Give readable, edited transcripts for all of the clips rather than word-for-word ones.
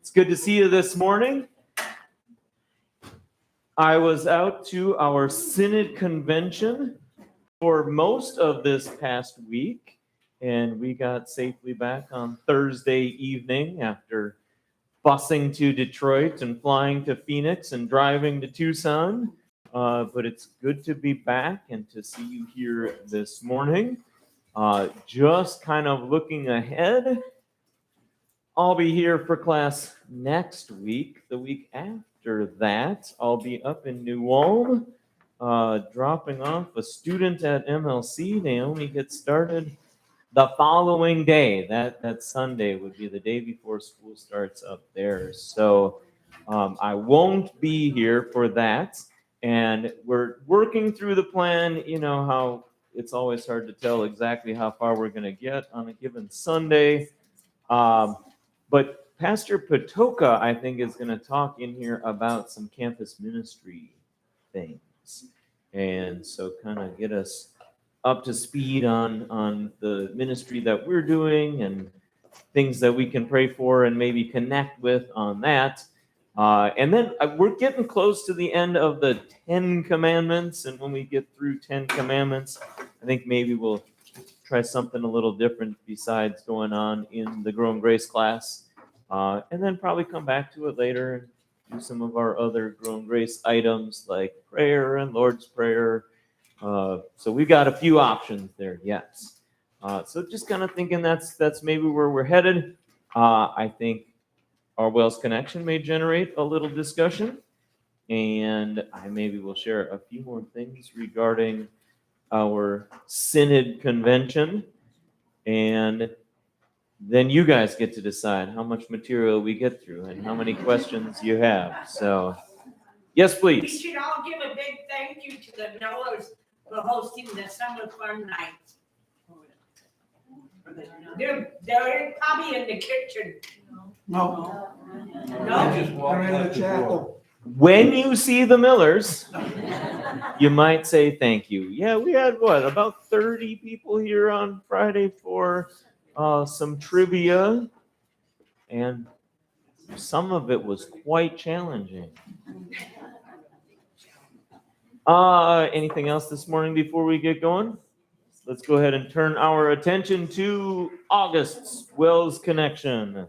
It's good to see you this morning. I was out to our Synod Convention for most of this past week, and we got safely back on Thursday evening after busing to Detroit and flying to Phoenix and driving to Tucson. But it's good to be back and to see you here this morning. Just kind of looking ahead, I'll be here for class next week. The week after that, I'll be up in New Ulm, dropping off a student at MLC. They only get started the following day. That Sunday would be the day before school starts up there. So I won't be here for that. And we're working through the plan. You know how it's always hard to tell exactly how far we're going to get on a given Sunday. But Pastor Patoka, I think, is going to talk in here about some campus ministry things. And so kind of get us up to speed on the ministry that we're doing and things that we can pray for and maybe connect with on that. And then we're getting close to the end of the 10 Commandments. And when we get through 10 Commandments, I think maybe we'll try something a little different besides going on in the Growing Grace class. And then probably come back to it later and do some of our other Growing Grace items like prayer and Lord's Prayer. So we've got a few options there, yes. So just kind of thinking that's maybe where we're headed. I think our Wells Connection may generate a little discussion. And I maybe will share a few more things regarding our Synod Convention, and then you guys get to decide how much material we get through and how many questions you have. So, yes, please. We should all give a big thank you to the Millers for hosting the Summer Fun Nights. They're probably in the kitchen. No. No? They're in the chapel. When you see the Millers, you might say thank you. Yeah, we had about 30 people here on Friday for some trivia, and some of it was quite challenging. Anything else this morning before we get going? Let's go ahead and turn our attention to August's Wells Connection.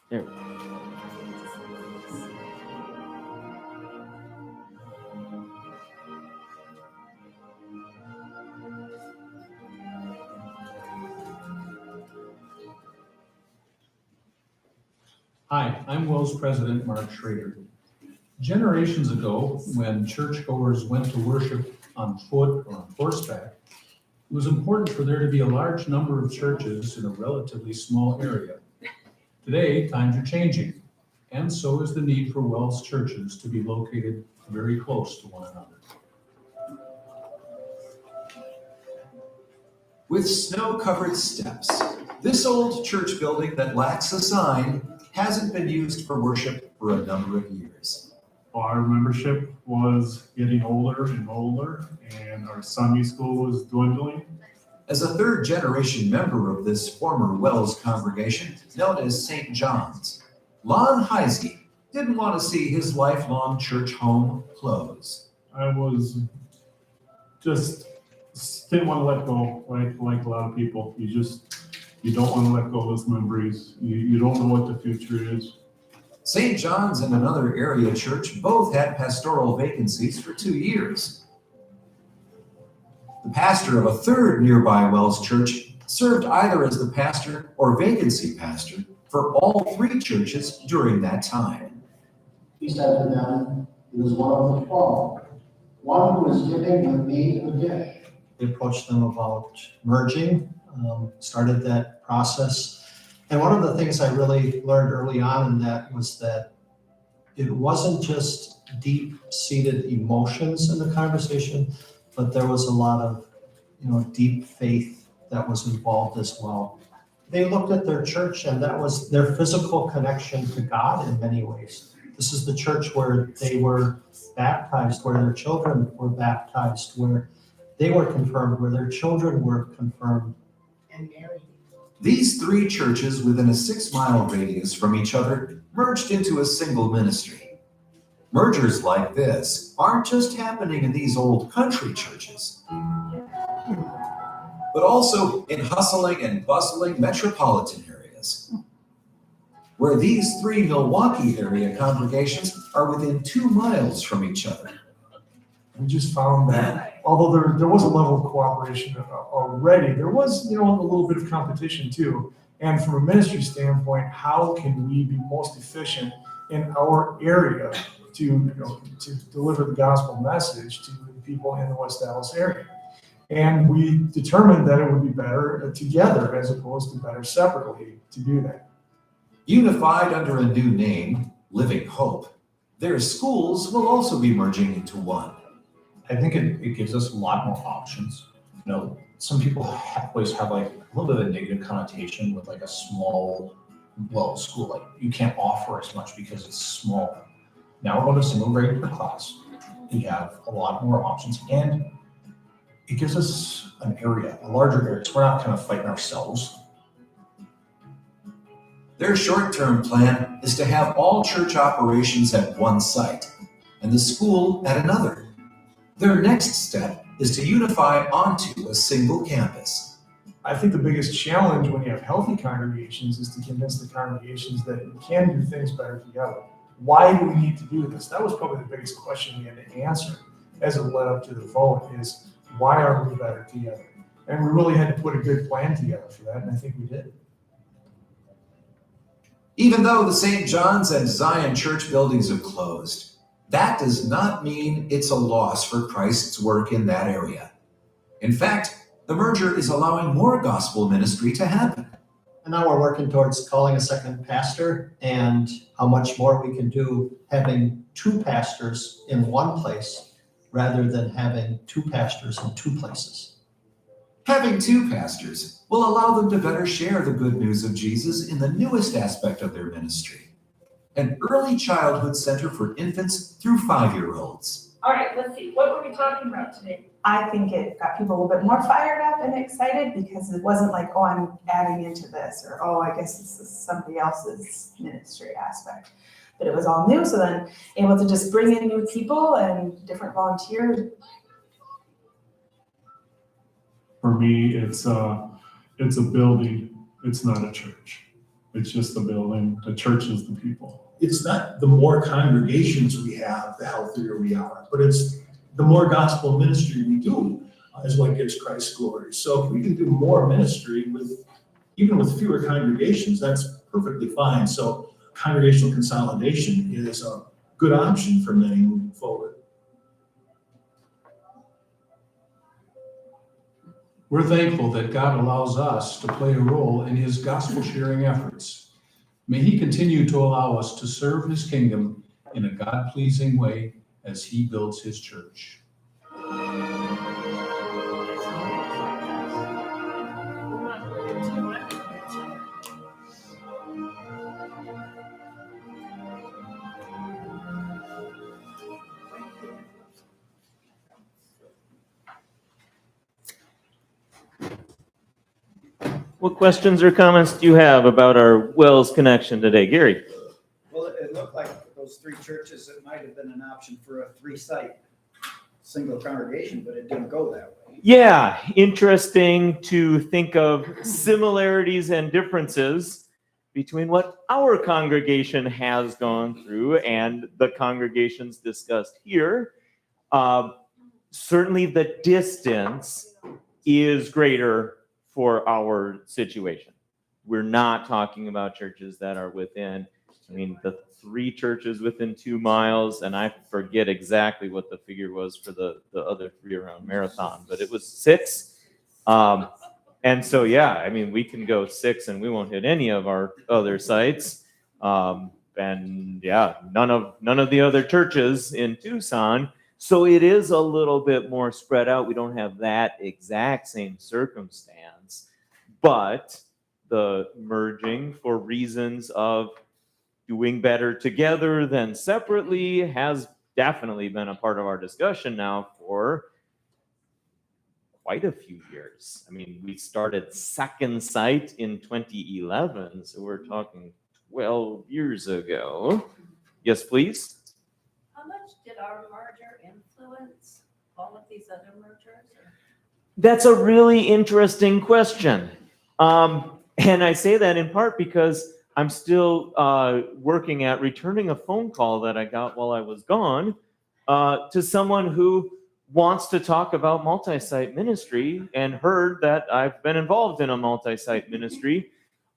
There we go. Hi, I'm Wells President Mark Schrader. Generations ago, when churchgoers went to worship on foot or on horseback, it was important for there to be a large number of churches in a relatively small area. Today, times are changing, and so is the need for Wells churches to be located very close to one another. With snow-covered steps, this old church building that lacks a sign hasn't been used for worship for a number of years. Our membership was getting older and older, and our Sunday school was dwindling. As a third-generation member of this former Wells congregation, known as St. John's, Lon Heisey didn't want to see his lifelong church home close. I was just didn't want to let go, like a lot of people. You don't want to let go of those memories. You don't know what the future is. St. John's and another area church both had pastoral vacancies for 2 years. The pastor of a third nearby Wells church served either as the pastor or vacancy pastor for all 3 churches during that time. He said to them, he was one of the 12, one who was giving with me a dish. We approached them about merging, started that process. And one of the things I really learned early on in that was that it wasn't just deep-seated emotions in the conversation, but there was a lot of, deep faith that was involved as well. They looked at their church, and that was their physical connection to God in many ways. This is the church where they were baptized, where their children were baptized, where they were confirmed, where their children were confirmed. And Mary. These three churches within a 6-mile radius from each other merged into a single ministry. Mergers like this aren't just happening in these old country churches, but also in hustling and bustling metropolitan areas, where these three Milwaukee area congregations are within 2 miles from each other. We just found that although there was a level of cooperation already, there was, a little bit of competition too. And from a ministry standpoint, how can we be most efficient in our area to deliver the gospel message to the people in the West Dallas area? And we determined that it would be better together as opposed to better separately to do that. Unified under a new name, Living Hope, their schools will also be merging into one. I think it gives us a lot more options. Some people always have like a little bit of a negative connotation with like a small, school. Like you can't offer as much because it's small. Now we're going to single grade per class. We have a lot more options, and it gives us an area, a larger area. So we're not kind of fighting ourselves. Their short-term plan is to have all church operations at one site and the school at another. Their next step is to unify onto a single campus. I think the biggest challenge when you have healthy congregations is to convince the congregations that we can do things better together. Why do we need to do this? That was probably the biggest question we had to answer as it led up to the vote is, why are we better together? And we really had to put a good plan together for that, and I think we did. Even though the St. John's and Zion Church buildings have closed, that does not mean it's a loss for Christ's work in that area. In fact, the merger is allowing more gospel ministry to happen. And now we're working towards calling a second pastor and how much more we can do having 2 pastors in one place rather than having 2 pastors in 2 places. Having 2 pastors will allow them to better share the good news of Jesus in the newest aspect of their ministry, an early childhood center for infants through 5-year-olds. All right, let's see. What were we talking about today? I think it got people a little bit more fired up and excited because it wasn't like, oh, I'm adding into this, or, oh, I guess this is somebody else's ministry aspect. But it was all new, so then able to just bring in new people and different volunteers. For me, it's a building. It's not a church. It's just a building. The church is the people. It's not the more congregations we have, the healthier we are, but it's the more gospel ministry we do is what gives Christ glory. So if we can do more ministry even with fewer congregations, that's perfectly fine. So congregational consolidation is a good option for many moving forward. We're thankful that God allows us to play a role in his gospel sharing efforts. May he continue to allow us to serve his kingdom in a God-pleasing way as he builds his church. What questions or comments do you have about our Wells connection today? Gary? Well, it looked like those 3 churches, it might have been an option for a 3-site single congregation, but it didn't go that way. Yeah, interesting to think of similarities and differences between what our congregation has gone through and the congregations discussed here. Certainly the distance is greater for our situation. We're not talking about churches that are within, the 3 churches within 2 miles, and I forget exactly what the figure was for the other 3 around Marathon, but it was 6. And so, yeah, we can go 6 and we won't hit any of our other sites. And yeah, none of the other churches in Tucson. So it is a little bit more spread out. We don't have that exact same circumstance, but the merging for reasons of doing better together than separately has definitely been a part of our discussion now for quite a few years. I mean, we started Second Sight in 2011, so we're talking 12 years ago. Yes, please? How much did our merger influence all of these other mergers? That's a really interesting question. And I say that in part because I'm still working at returning a phone call that I got while I was gone to someone who wants to talk about multi-site ministry and heard that I've been involved in a multi-site ministry.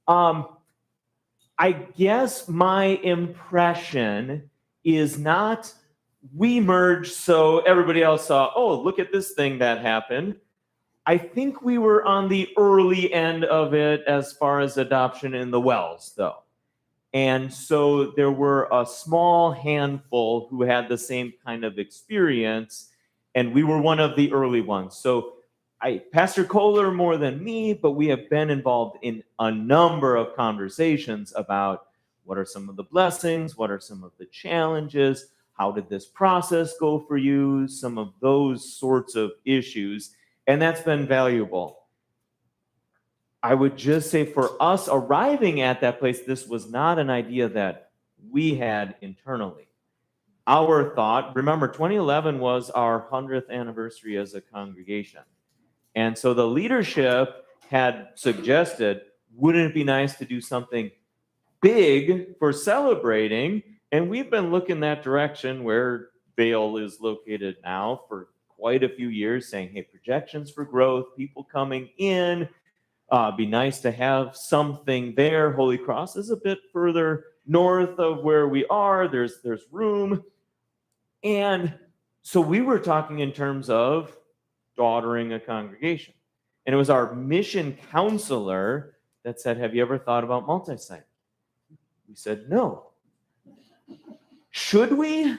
I guess my impression is not we merged so everybody else saw, oh, look at this thing that happened. I think we were on the early end of it as far as adoption in the Wells, though. And so there were a small handful who had the same kind of experience, and we were one of the early ones. So Pastor Kohler more than me, but we have been involved in a number of conversations about what are some of the blessings, what are some of the challenges, how did this process go for you, some of those sorts of issues, and that's been valuable. I would just say for us arriving at that place, this was not an idea that we had internally. Our thought, remember 2011 was our 100th anniversary as a congregation. And so the leadership had suggested, wouldn't it be nice to do something big for celebrating? And we've been looking that direction where Vail is located now for quite a few years, saying, hey, projections for growth, people coming in, be nice to have something there. Holy Cross is a bit further north of where we are. There's room. And so we were talking in terms of daughtering a congregation. And it was our mission counselor that said, have you ever thought about multi-site? We said, no. Should we?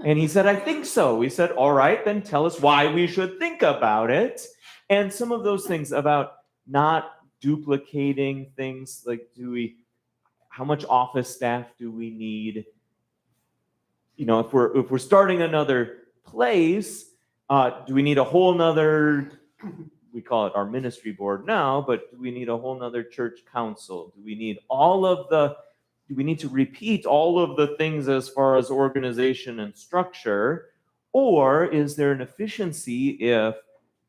And he said, I think so. We said, all right, then tell us why we should think about it. And some of those things about not duplicating things, like how much office staff do we need? You know, if we're starting another place, do we need a whole nother, we call it our ministry board now, but do we need a whole nother church council? Do we need do we need to repeat all of the things as far as organization and structure? Or is there an efficiency if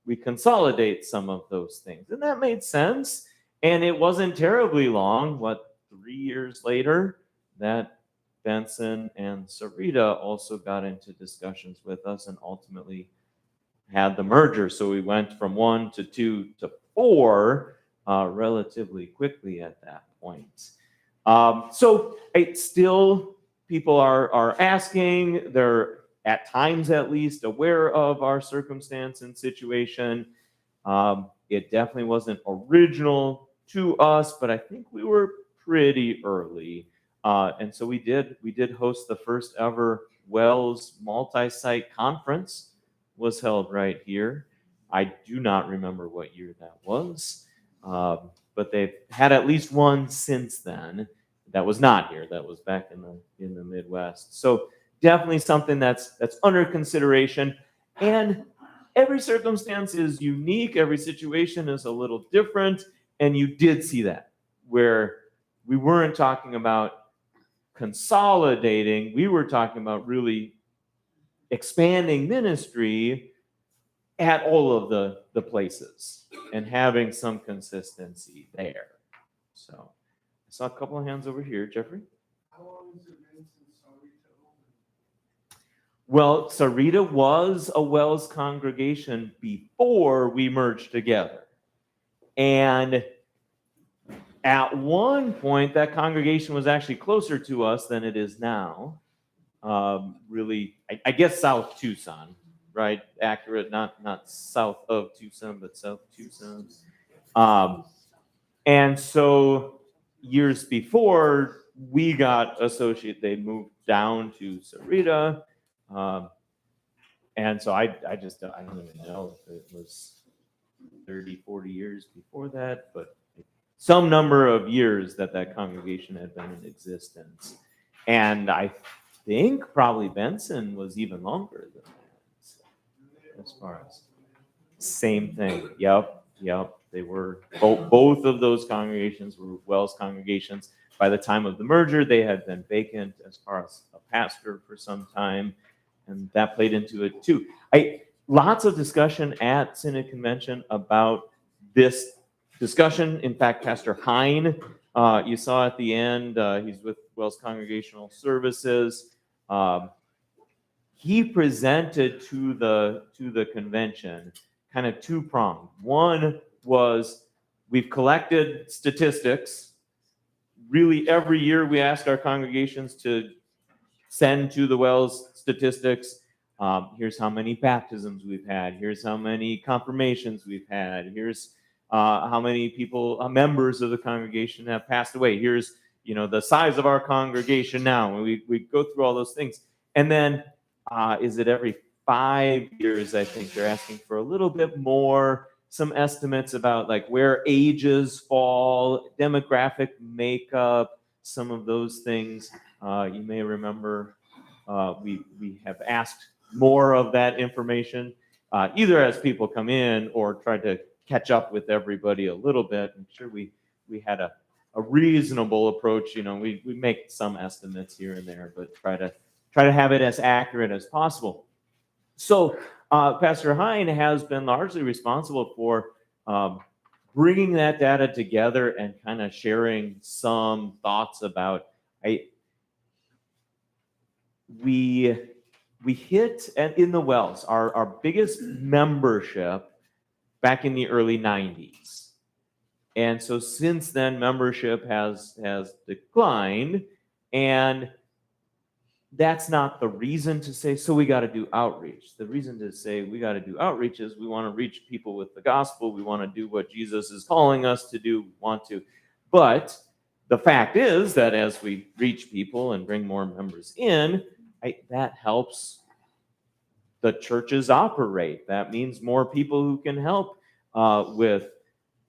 we consolidate some of those things? And that made sense. And it wasn't terribly long, 3 years later, that Benson and Sarita also got into discussions with us and ultimately had the merger. So we went from 1 to 2 to 4 relatively quickly at that point. So people are asking, they're at times at least aware of our circumstance and situation. It definitely wasn't original to us, but I think we were pretty early. And so we did host the first ever Wells multi-site conference, was held right here. I do not remember what year that was, but they've had at least one since then. That was not here. That was back in the Midwest. So definitely something that's under consideration. And every circumstance is unique. Every situation is a little different. And you did see that, where we weren't talking about consolidating. We were talking about really expanding ministry at all of the places and having some consistency there. So I saw a couple of hands over here. Jeffrey? How long has it been since Sarita opened? Well, Sarita was a Wells congregation before we merged together. And at one point, that congregation was actually closer to us than it is now. Really, I guess South Tucson, right? Accurate, not south of Tucson, but South Tucson. And so years before we got associated, they moved down to Sarita. And so I don't even know if it was 30, 40 years before that, but some number of years that congregation had been in existence. And I think probably Benson was even longer than that, as far as. Same thing. Yep. They were both of those congregations were Wells congregations. By the time of the merger, they had been vacant as far as a pastor for some time, and that played into it too. Lots of discussion at Synod Convention about this discussion. In fact, Pastor Hein, you saw at the end, he's with Wells Congregational Services. He presented to the convention kind of two-pronged. One was we've collected statistics. Really, every year we ask our congregations to send to the Wells statistics. Here's how many baptisms we've had. Here's how many confirmations we've had. Here's how many people, members of the congregation have passed away. Here's, the size of our congregation now. And we go through all those things. And then, is it every 5 years, I think they're asking for a little bit more, some estimates about like where ages fall, demographic makeup, some of those things. You may remember we have asked more of that information, either as people come in or try to catch up with everybody a little bit. I'm sure we had a reasonable approach. We make some estimates here and there, but try to have it as accurate as possible. So Pastor Hein has been largely responsible for bringing that data together and kind of sharing some thoughts about. We hit in the Wells our biggest membership back in the early 90s. And so since then, membership has declined, and that's not the reason to say, so we got to do outreach. The reason to say we got to do outreach is we want to reach people with the gospel. We want to do what Jesus is calling us to do, But the fact is that as we reach people and bring more members in, that helps the churches operate. That means more people who can help with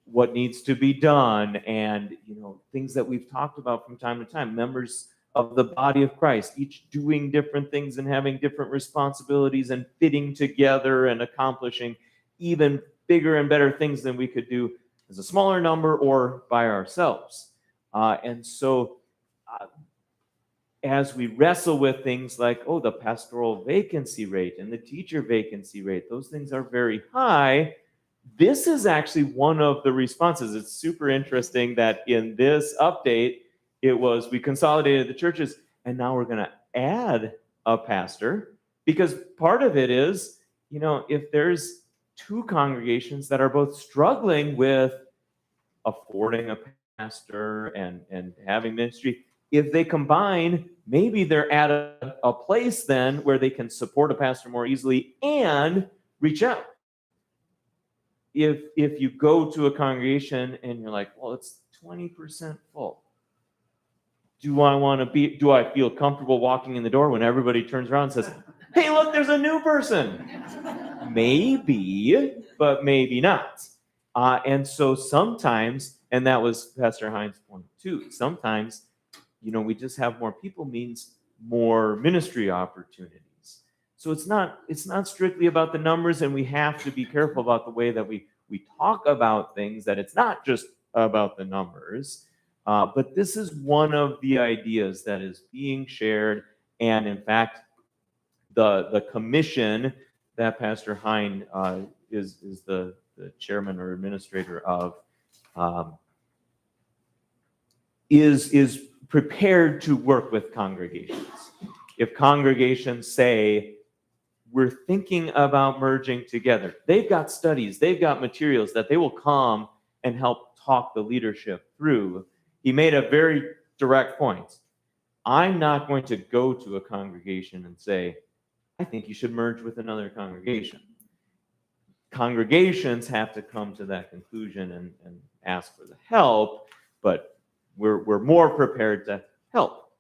what needs to be done, and things that we've talked about from time to time. Members of the body of Christ, each doing different things and having different responsibilities and fitting together and accomplishing even bigger and better things than we could do as a smaller number or by ourselves. And so as we wrestle with things like, the pastoral vacancy rate and the teacher vacancy rate, those things are very high. This is actually one of the responses. It's super interesting that in this update, it was we consolidated the churches, and now we're going to add a pastor, because part of it is, if there's two congregations that are both struggling with affording a pastor and having ministry, if they combine, maybe they're at a place then where they can support a pastor more easily and reach out. If you go to a congregation and you're like, well, it's 20% full. Do I feel comfortable walking in the door when everybody turns around and says, hey, look, there's a new person? Maybe, but maybe not. And so sometimes, and that was Pastor Hein's point too, sometimes, we just have more people means more ministry opportunities. So it's not strictly about the numbers, and we have to be careful about the way that we talk about things, that it's not just about the numbers. But this is one of the ideas that is being shared. And in fact, the commission that Pastor Hein is the chairman or administrator of is prepared to work with congregations. If congregations say, we're thinking about merging together, they've got studies, they've got materials that they will come and help talk the leadership through. He made a very direct point. I'm not going to go to a congregation and say, I think you should merge with another congregation. Congregations have to come to that conclusion and ask for the help, but we're more prepared to help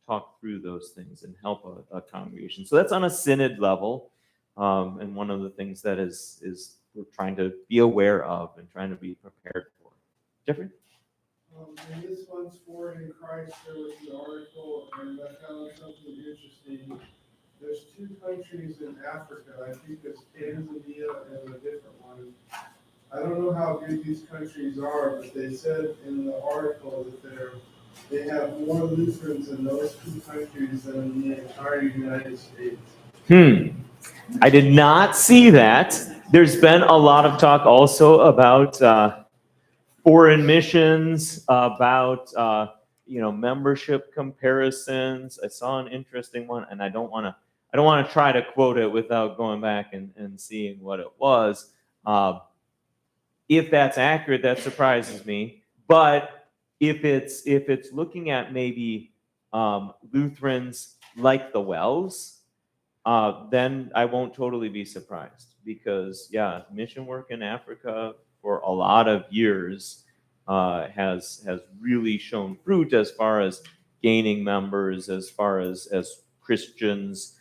talk through those things and help a congregation. So that's on a synod level, and one of the things that is we're trying to be aware of and trying to be prepared for. Jeffrey? And this one's for in Christ. There was the article, and I found something interesting. there's two countries in Africa, I think it's Tanzania and a different one. I don't know how big these countries are, but they said in the article that they have more Lutherans in those two countries than in the entire United States. I did not see that. There's been a lot of talk also about foreign missions, about membership comparisons. I saw an interesting one, and I don't want to try to quote it without going back and seeing what it was. If that's accurate, that surprises me. But if it's looking at maybe Lutherans like the Wells, then I won't totally be surprised, because mission work in Africa for a lot of years has really shown fruit as far as gaining members, as far as Christians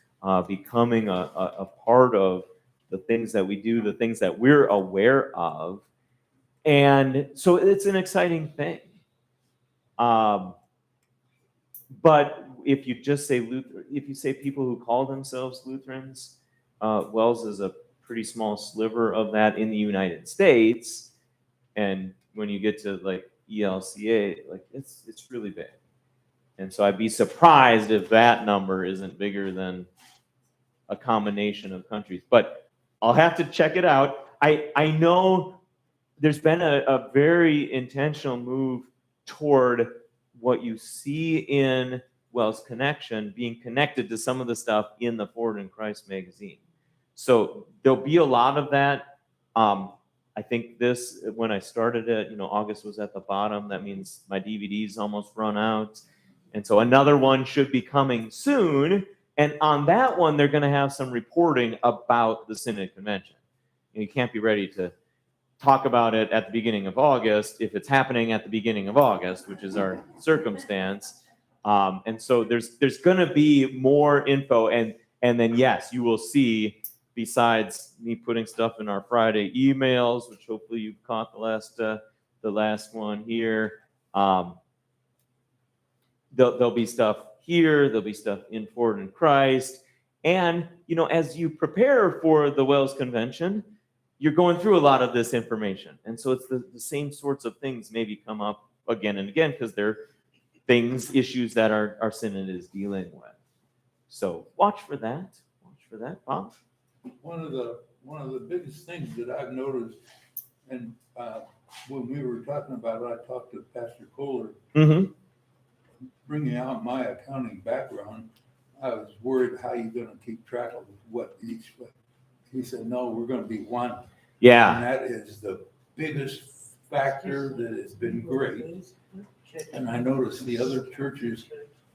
becoming a part of the things that we do, the things that we're aware of. And so it's an exciting thing. But if you just say if you say people who call themselves Lutherans, Wells is a pretty small sliver of that in the United States. And when you get to like ELCA, like it's really big. And so I'd be surprised if that number isn't bigger than a combination of countries. But I'll have to check it out. I know there's been a very intentional move toward what you see in Wells Connection being connected to some of the stuff in the Forward in Christ magazine. So there'll be a lot of that. I think when I started it, August was at the bottom. That means my DVD's almost run out. And so another one should be coming soon. And on that one, they're going to have some reporting about the Synod Convention. You can't be ready to talk about it at the beginning of August if it's happening at the beginning of August, which is our circumstance. And so there's going to be more info. And then, yes, you will see, besides me putting stuff in our Friday emails, which hopefully you've caught the last one here, there'll be stuff here, there'll be stuff in Forward in Christ. And, as you prepare for the Wells Convention, you're going through a lot of this information. And so it's the same sorts of things maybe come up again and again, because they're issues that our synod is dealing with. So watch for that. Bob? One of the biggest things that I've noticed, and when we were talking about it, I talked to Pastor Kohler, bringing out my accounting background. I was worried, how you going to keep track of what each. He said, no, we're going to be one. Yeah. And that is the biggest factor that has been great. And I noticed the other churches,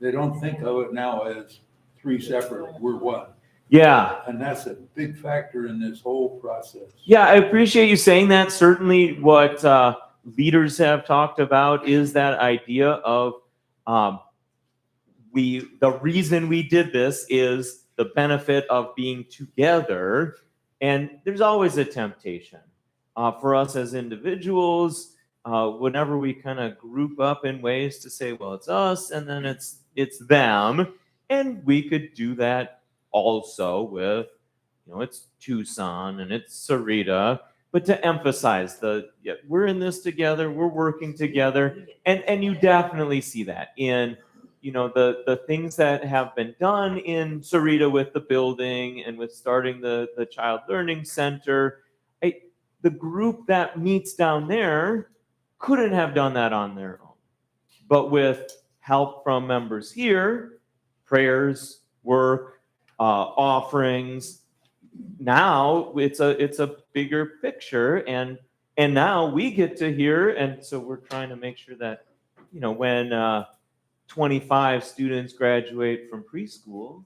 they don't think of it now as three separate, we're one. Yeah. And that's a big factor in this whole process. Yeah, I appreciate you saying that. Certainly what leaders have talked about is that idea of the reason we did this is the benefit of being together. And there's always a temptation for us as individuals, whenever we kind of group up in ways to say, well, it's us and then it's them. And we could do that also with, it's Tucson and it's Sarita, but to emphasize we're in this together, we're working together. And you definitely see that in, the things that have been done in Sarita with the building and with starting the Child Learning Center. The group that meets down there couldn't have done that on their own. But with help from members here, prayers, work, offerings, now it's a bigger picture, and now we get to hear, and so we're trying to make sure that, when 25 students graduate from preschool,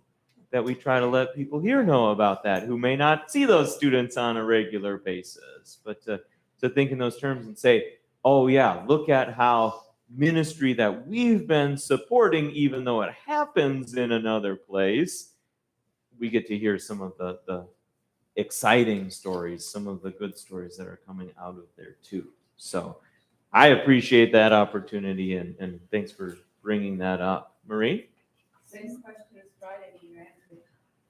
that we try to let people here know about that who may not see those students on a regular basis, but to think in those terms and say, oh yeah, look at how ministry that we've been supporting, even though it happens in another place, we get to hear some of the exciting stories, some of the good stories that are coming out of there too. So I appreciate that opportunity, and thanks for bringing that up. Marie? Same question as Friday, you answered.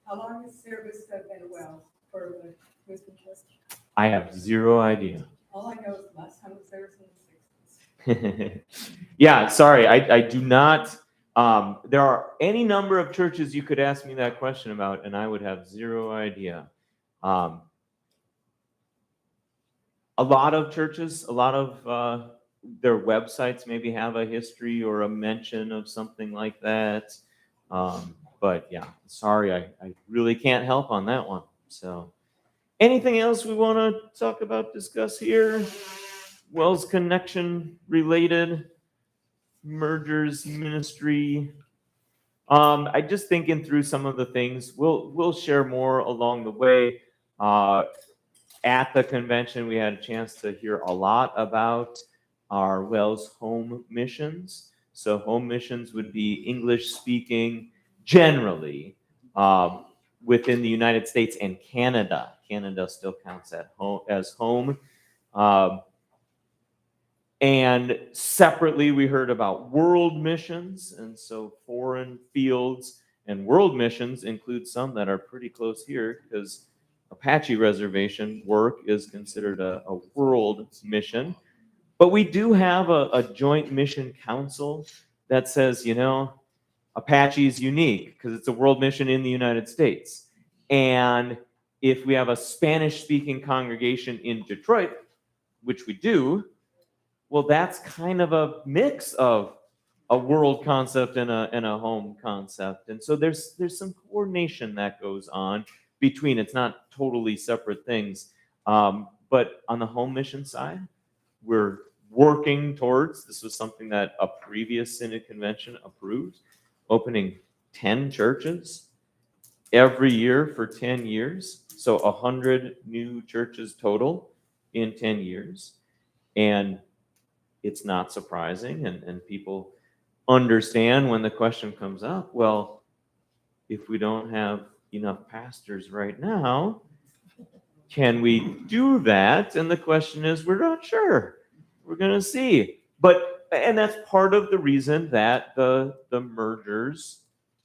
How long has service been well for the Wisdom Trust? I have zero idea. All I know is the last time it was service in the 60s. Yeah, sorry, I do not. There are any number of churches you could ask me that question about, and I would have zero idea. A lot of churches, a lot of their websites maybe have a history or a mention of something like that. But yeah, sorry, I really can't help on that one. So, anything else we want to talk about, discuss here? Wells Connection related mergers, ministry. I just thinking through some of the things. We'll share more along the way. At the convention, we had a chance to hear a lot about our Wells home missions. So home missions would be English speaking generally within the United States and Canada. Canada still counts as home. And separately, we heard about world missions. And so foreign fields and world missions include some that are pretty close here, because Apache Reservation work is considered a world mission. But we do have a joint mission council that says, Apache is unique because it's a world mission in the United States. And if we have a Spanish-speaking congregation in Detroit, which we do, well, that's kind of a mix of a world concept and a home concept. And so there's some coordination that goes on between. It's not totally separate things. But on the home mission side, we're working towards, this was something that a previous Synod convention approved, opening 10 churches every year for 10 years. So 100 new churches total in 10 years. And it's not surprising, and people understand when the question comes up, well, if we don't have enough pastors right now, can we do that? And the question is, we're not sure. We're going to see. And that's part of the reason that the mergers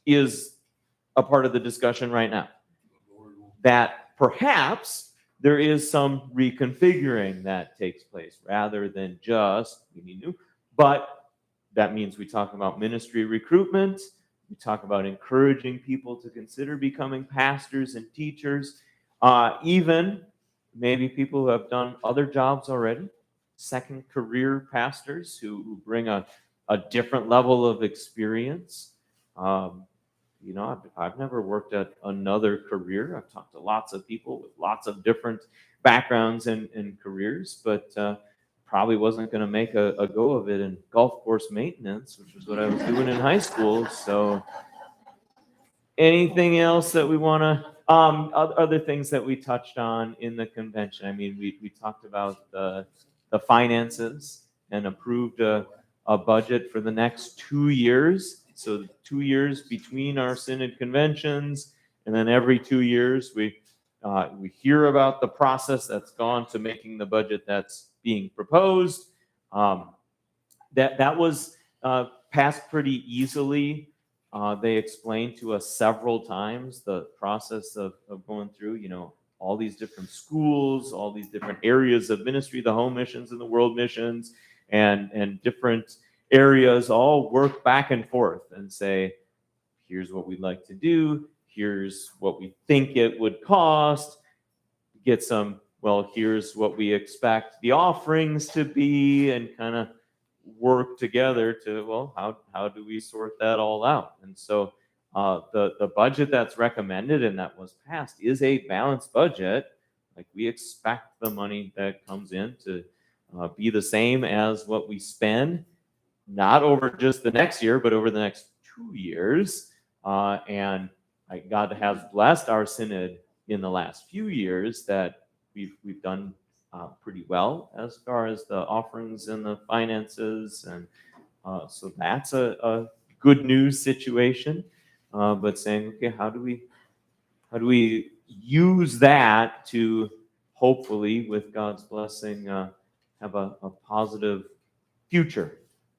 is a part of the discussion right now. That perhaps there is some reconfiguring that takes place rather than just we need new. But that means we talk about ministry recruitment. We talk about encouraging people to consider becoming pastors and teachers. Even maybe people who have done other jobs already, second career pastors who bring a different level of experience. I've never worked at another career. I've talked to lots of people with lots of different backgrounds and careers, but probably wasn't going to make a go of it in golf course maintenance, which was what I was doing in high school. So anything else that we want to, other things that we touched on in the convention? I mean, we talked about the finances and approved a budget for the next 2 years. So 2 years between our Synod conventions, and then every 2 years we hear about the process that's gone to making the budget that's being proposed. That was passed pretty easily. They explained to us several times the process of going through, all these different schools, all these different areas of ministry, the home missions and the world missions, and different areas all work back and forth and say, here's what we'd like to do, here's what we think it would cost, get some, well, here's what we expect the offerings to be, and kind of work together to, well, how do we sort that all out? And so the budget that's recommended and that was passed is a balanced budget. Like, we expect the money that comes in to be the same as what we spend, not over just the next year, but over the next 2 years. And God has blessed our Synod in the last few years that we've done pretty well as far as the offerings and the finances. And so that's a good news situation. But saying, okay, how do we use that to hopefully, with God's blessing, have a positive future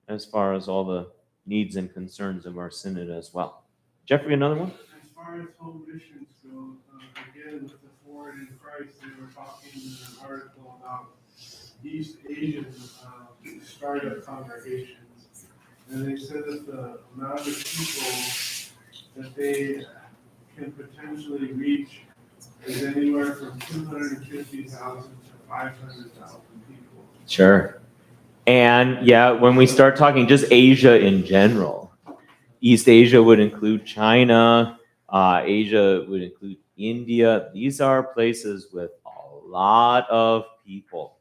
as far as all the needs and concerns of our Synod as well. Jeffrey, another one? As far as home missions go, again, with the Forward in Christ, they were talking in an article about East Asian startup congregations. And they said that the amount of people that they can potentially reach is anywhere from 250,000 to 500,000 people. Sure. And yeah, when we start talking just Asia in general, East Asia would include China, Asia would include India. These are places with a lot of people.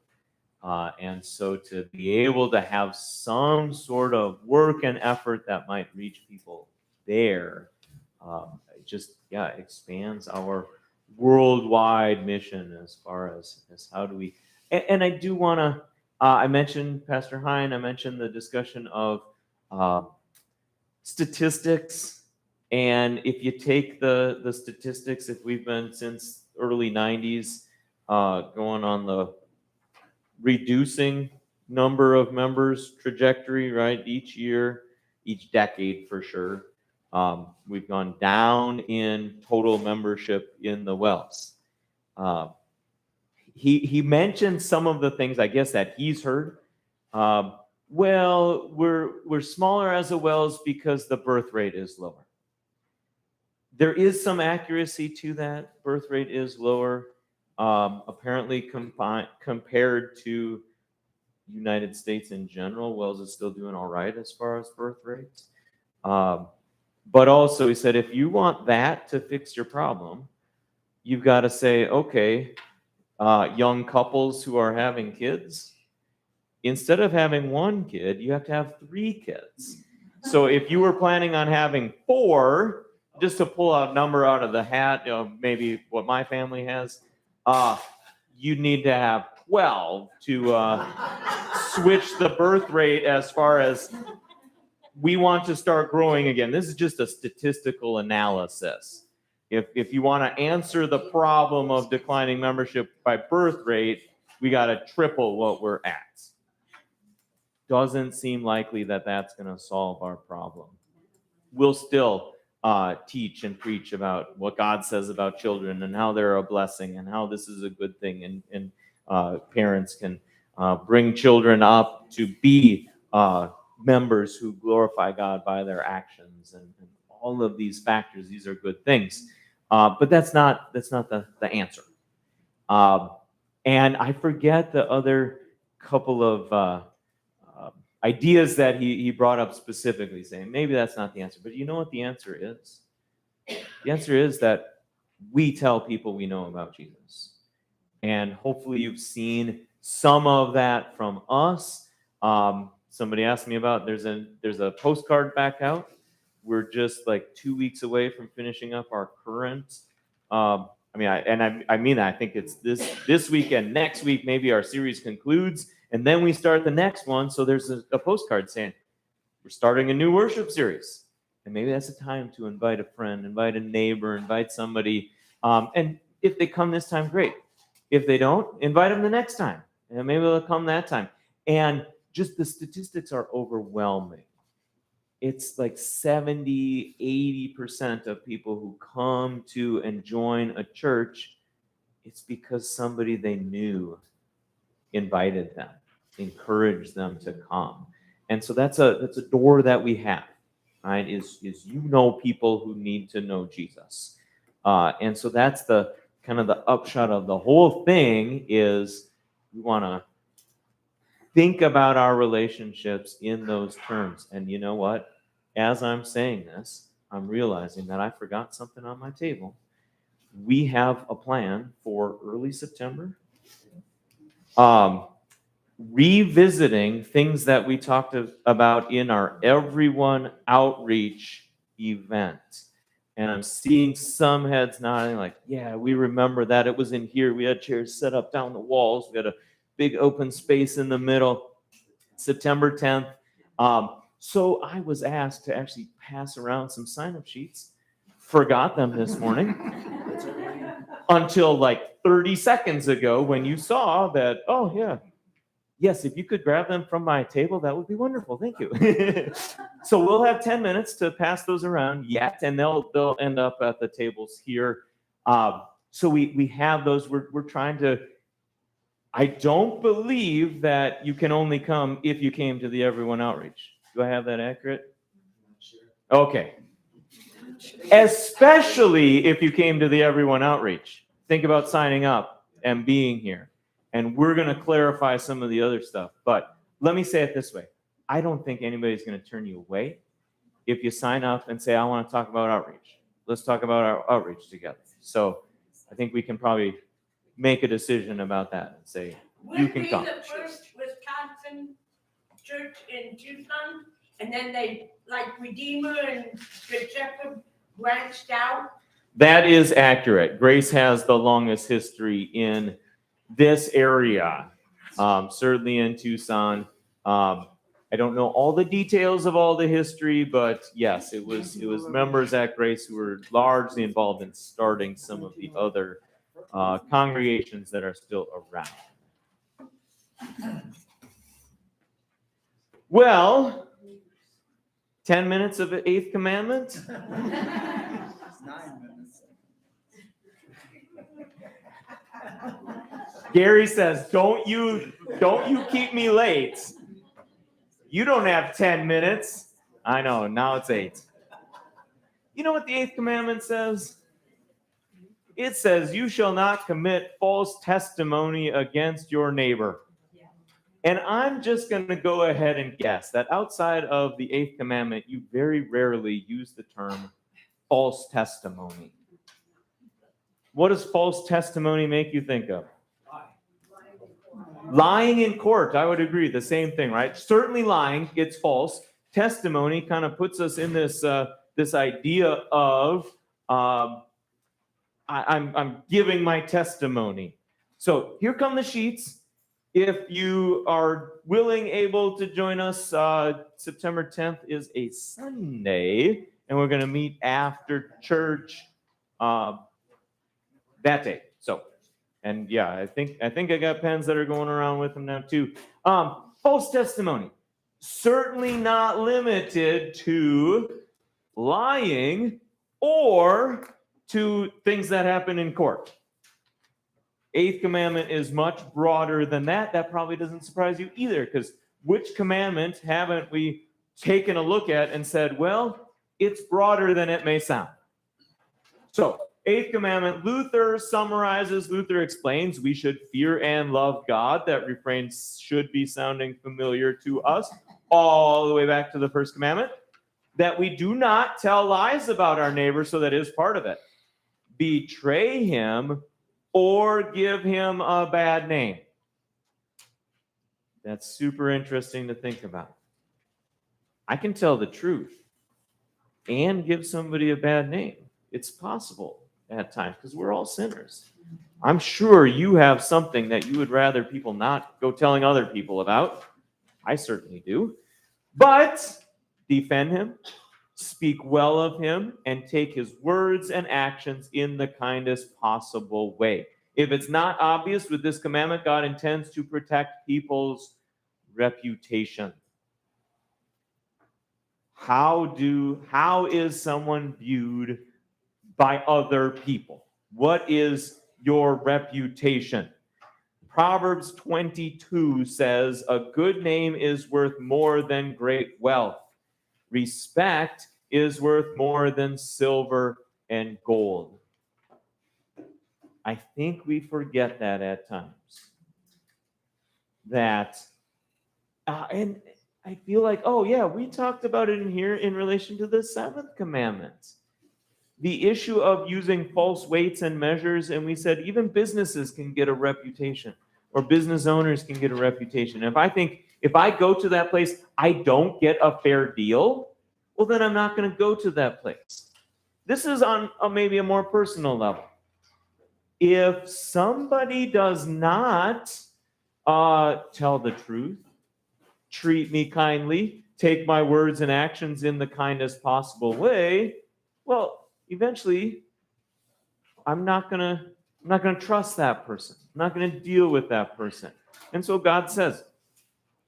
And so to be able to have some sort of work and effort that might reach people there, it just, expands our worldwide mission as far as how do we, and I do want to, I mentioned Pastor Hein, I mentioned the discussion of statistics. And if you take the statistics, if we've been since early 90s going on the reducing number of members trajectory, right? Each year, each decade for sure. We've gone down in total membership in the WELS. He mentioned some of the things I guess that he's heard. Well, we're smaller as a WELS because the birth rate is lower. There is some accuracy to that. Birth rate is lower. Apparently compared to United States in general, WELS is still doing all right as far as birth rates. But also he said, if you want that to fix your problem, you've got to say, okay, young couples who are having kids, instead of having one kid, you have to have 3 kids. So if you were planning on having 4, just to pull a number out of the hat, maybe what my family has, you need to have 12 to switch the birth rate as far as we want to start growing again. This is just a statistical analysis. If you want to answer the problem of declining membership by birth rate, we got to triple what we're at. Doesn't seem likely that that's going to solve our problem. We'll still teach and preach about what God says about children and how they're a blessing and how this is a good thing, and parents can bring children up to be members who glorify God by their actions, and all of these factors. These are good things, but that's not the answer. And I forget the other couple of ideas that he brought up specifically, saying maybe that's not the answer. But you know what the answer is? The answer is that we tell people we know about Jesus. And hopefully you've seen some of that from us. Somebody asked me about, there's a postcard back out. We're just like 2 weeks away from finishing up our current. I mean that. I think it's this weekend. Next week, maybe our series concludes, and then we start the next one. So there's a postcard saying we're starting a new worship series, and maybe that's a time to invite a friend, invite a neighbor, invite somebody. And if they come this time, great. If they don't, invite them the next time, and maybe they'll come that time. And just the statistics are overwhelming. It's like 70, 80% of people who come to and join a church, it's because somebody they knew invited them, encouraged them to come. And so that's a door that we have, right? Is people who need to know Jesus. And so that's the kind of the upshot of the whole thing is we want to think about our relationships in those terms. And you know what? As I'm saying this, I'm realizing that I forgot something on my table. We have a plan for early September, revisiting things that we talked about in our Everyone Outreach event. And I'm seeing some heads nodding like, yeah, we remember that. It was in here. We had chairs set up down the walls. We had a big open space in the middle, September 10th. So I was asked to actually pass around some sign-up sheets. Forgot them this morning until like 30 seconds ago when you saw that, oh yeah, Yes, if you could grab them from my table, that would be wonderful. Thank you. So we'll have 10 minutes to pass those around yet, and they'll end up at the tables here. So we have those. We're trying to. I don't believe that you can only come if you came to the Everyone Outreach. Do I have that accurate? Okay. Especially if you came to the Everyone Outreach. Think about signing up and being here. And we're going to clarify some of the other stuff. But let me say it this way. I don't think anybody's going to turn you away if you sign up and say, I want to talk about outreach. Let's talk about our outreach together. So I think we can probably make a decision about that and say, you Would can be come. the first Wisconsin church in Tucson, and then they, like Redeemer and Good Shepherd branched out. That is accurate. Grace has the longest history in this area, certainly in Tucson. I don't know all the details of all the history, but yes, it was members at Grace who were largely involved in starting some of the other congregations that are still around. Well, 10 minutes of the eighth commandment. It's 9 minutes. Gary says, don't you keep me late. You don't have 10 minutes. I know, now it's 8. You know what the eighth commandment says? It says, you shall not commit false testimony against your neighbor. And I'm just going to go ahead and guess that outside of the eighth commandment, you very rarely use the term false testimony. What does false testimony make you think of? Lying in court, I would agree, the same thing, right? Certainly lying, it's false. Testimony kind of puts us in this this idea of I'm giving my testimony. So here come the sheets. If you are willing, able to join us, September 10th is a Sunday, and we're going to meet after church that day. So, and yeah, I think I got pens that are going around with them now too. False testimony, certainly not limited to lying or to things that happen in court. Eighth commandment is much broader than that. That probably doesn't surprise you either, because which commandment haven't we taken a look at and said, well, it's broader than it may sound. So, eighth commandment, Luther explains we should fear and love God. That refrain should be sounding familiar to us all the way back to the first commandment. That we do not tell lies about our neighbor, so that is part of it. Betray him or give him a bad name. That's super interesting to think about. I can tell the truth and give somebody a bad name. It's possible at times because we're all sinners. I'm sure you have something that you would rather people not go telling other people about. I certainly do. But defend him, speak well of him, and take his words and actions in the kindest possible way. If it's not obvious with this commandment, God intends to protect people's reputation. How is someone viewed by other people? What is your reputation? Proverbs 22 says, a good name is worth more than great wealth. Respect is worth more than silver and gold. I think we forget that at times. And I feel like, oh yeah, we talked about it in here in relation to the seventh commandment. The issue of using false weights and measures, and we said even businesses can get a reputation, or business owners can get a reputation. If I go to that place, I don't get a fair deal, well, then I'm not going to go to that place. This is on maybe a more personal level. If somebody does not tell the truth, treat me kindly, take my words and actions in the kindest possible way, well, eventually, I'm not gonna trust that person. I'm not gonna deal with that person. And so God says,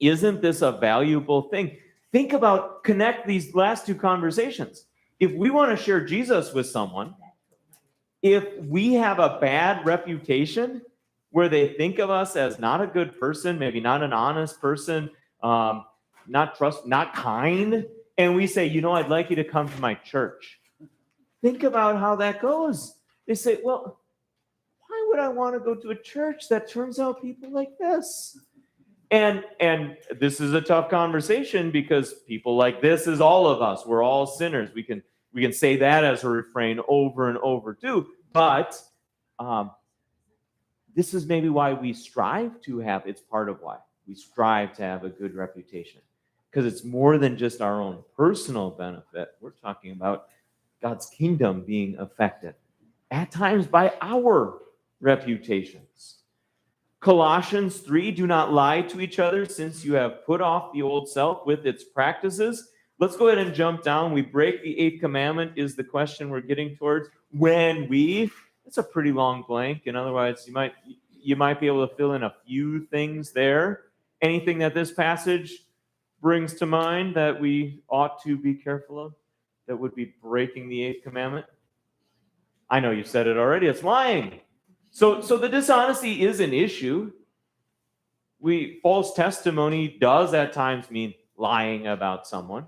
Isn't this a valuable thing? Think about, connect these last two conversations. If we want to share Jesus with someone, if we have a bad reputation where they think of us as not a good person, maybe not an honest person, not kind, and we say, I'd like you to come to my church. Think about how that goes. They say, well, why would I want to go to a church that turns out people like this? And this is a tough conversation because people like this is all of us. We're all sinners. We can say that as a refrain over and over too. But this is maybe why we strive to have, it's part of why we strive to have a good reputation. Because it's more than just our own personal benefit. We're talking about God's kingdom being affected, at times by our reputations. Colossians 3, do not lie to each other since you have put off the old self with its practices. Let's go ahead and jump down. We break the 8th commandment is the question we're getting towards. It's a pretty long blank, and otherwise you might be able to fill in a few things there. Anything that this passage brings to mind that we ought to be careful of that would be breaking the 8th commandment? I know you said it already. It's lying. So the dishonesty is an issue. False testimony does at times mean lying about someone.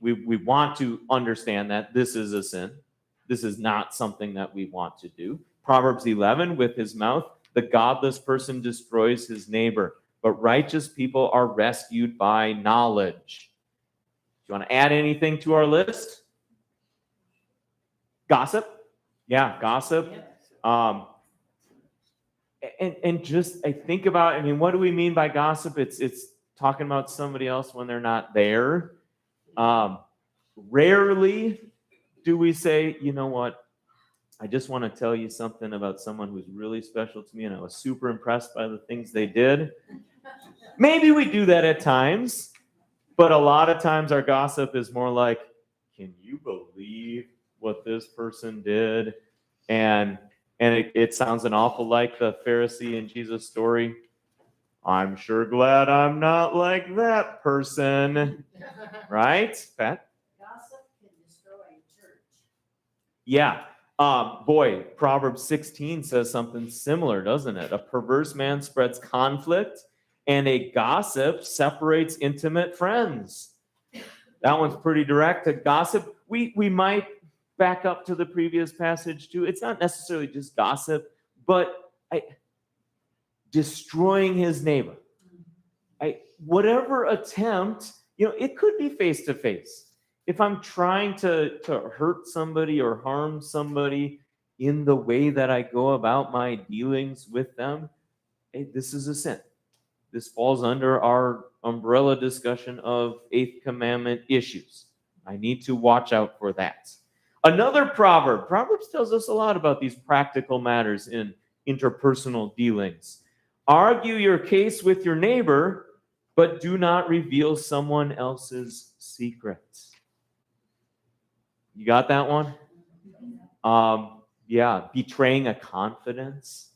We want to understand that this is a sin. This is not something that we want to do. Proverbs 11, with his mouth, the godless person destroys his neighbor, but righteous people are rescued by knowledge. Do you want to add anything to our list? Gossip? Yeah, gossip. And just I think about, what do we mean by gossip? It's talking about somebody else when they're not there. Rarely do we say, you know what, I just want to tell you something about someone who's really special to me and I was super impressed by the things they did. Maybe we do that at times, but a lot of times our gossip is more like, can you believe what this person did? And it sounds an awful like the Pharisee in Jesus' story. I'm sure glad I'm not like that person. Right, Pat? Gossip can destroy a church. Yeah. Proverbs 16 says something similar, doesn't it? A perverse man spreads conflict, and a gossip separates intimate friends. That one's pretty direct. A gossip, we might back up to the previous passage too. It's not necessarily just gossip, but destroying his neighbor. Whatever attempt, it could be face to face. If I'm trying to hurt somebody or harm somebody in the way that I go about my dealings with them, this is a sin. This falls under our umbrella discussion of 8th commandment issues. I need to watch out for that. Another proverb. Proverbs tells us a lot about these practical matters in interpersonal dealings. Argue your case with your neighbor, but do not reveal someone else's secrets. You got that one? Betraying a confidence.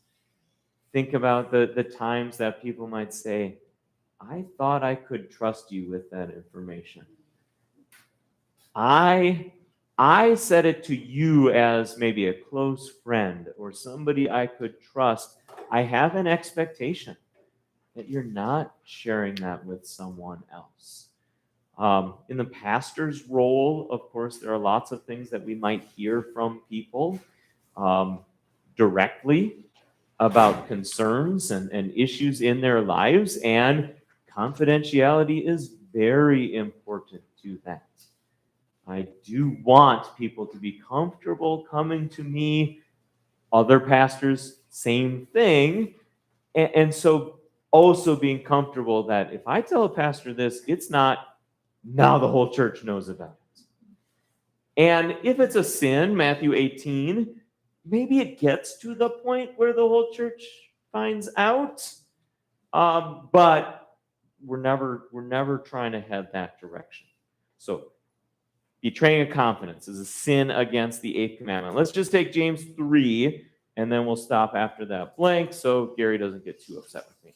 Think about the times that people might say, I thought I could trust you with that information. I said it to you as maybe a close friend or somebody I could trust. I have an expectation that you're not sharing that with someone else. In the pastor's role, of course, there are lots of things that we might hear from people directly about concerns and issues in their lives, and confidentiality is very important to that. I do want people to be comfortable coming to me. Other pastors, same thing. And so also being comfortable that if I tell a pastor this, it's not now the whole church knows about it. And if it's a sin, Matthew 18, maybe it gets to the point where the whole church finds out. But we're never trying to head that direction. So betraying a confidence is a sin against the 8th commandment. Let's just take James 3, and then we'll stop after that blank so Gary doesn't get too upset with me.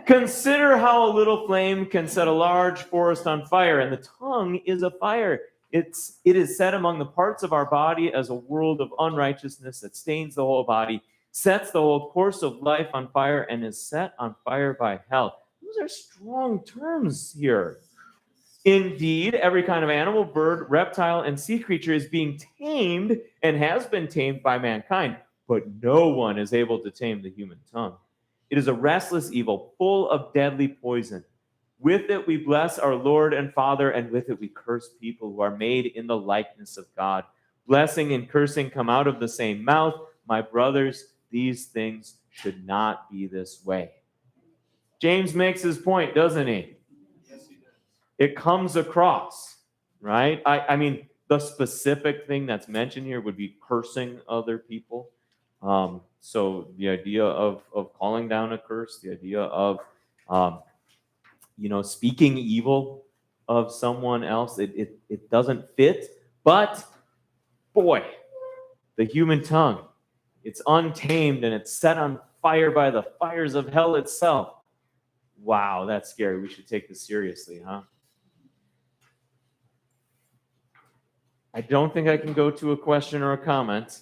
Consider how a little flame can set a large forest on fire, and the tongue is a fire. It is set among the parts of our body as a world of unrighteousness that stains the whole body, sets the whole course of life on fire, and is set on fire by hell. Those are strong terms here. Indeed, every kind of animal, bird, reptile, and sea creature is being tamed and has been tamed by mankind, but no one is able to tame the human tongue. It is a restless evil, full of deadly poison. With it we bless our Lord and Father, and with it we curse people who are made in the likeness of God. Blessing and cursing come out of the same mouth. My brothers, these things should not be this way. James makes his point, doesn't he? Yes, he does. It comes across, right? I mean, the specific thing that's mentioned here would be cursing other people. So the idea of calling down a curse, the idea of, speaking evil of someone else, it doesn't fit. But boy, the human tongue, it's untamed and it's set on fire by the fires of hell itself. Wow, that's scary. We should take this seriously, huh? I don't think I can go to a question or a comment,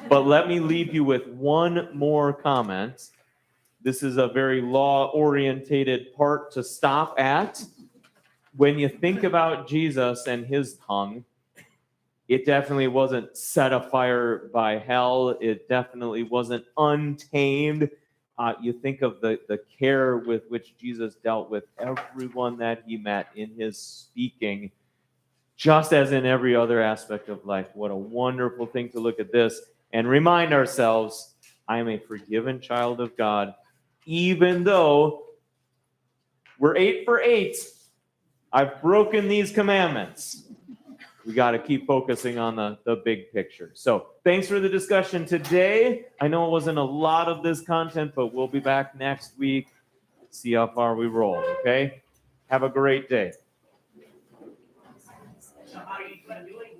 but let me leave you with one more comment. This is a very law-orientated part to stop at. When you think about Jesus and his tongue, it definitely wasn't set afire by hell. It definitely wasn't untamed. You think of the care with which Jesus dealt with everyone that he met in his speaking, just as in every other aspect of life. What a wonderful thing to look at this and remind ourselves, I am a forgiven child of God, even though we're 8 for 8. I've broken these commandments. We got to keep focusing on the big picture. So thanks for the discussion today. I know it wasn't a lot of this content, but we'll be back next week. See how far we roll, okay? Have a great day. So how are you doing?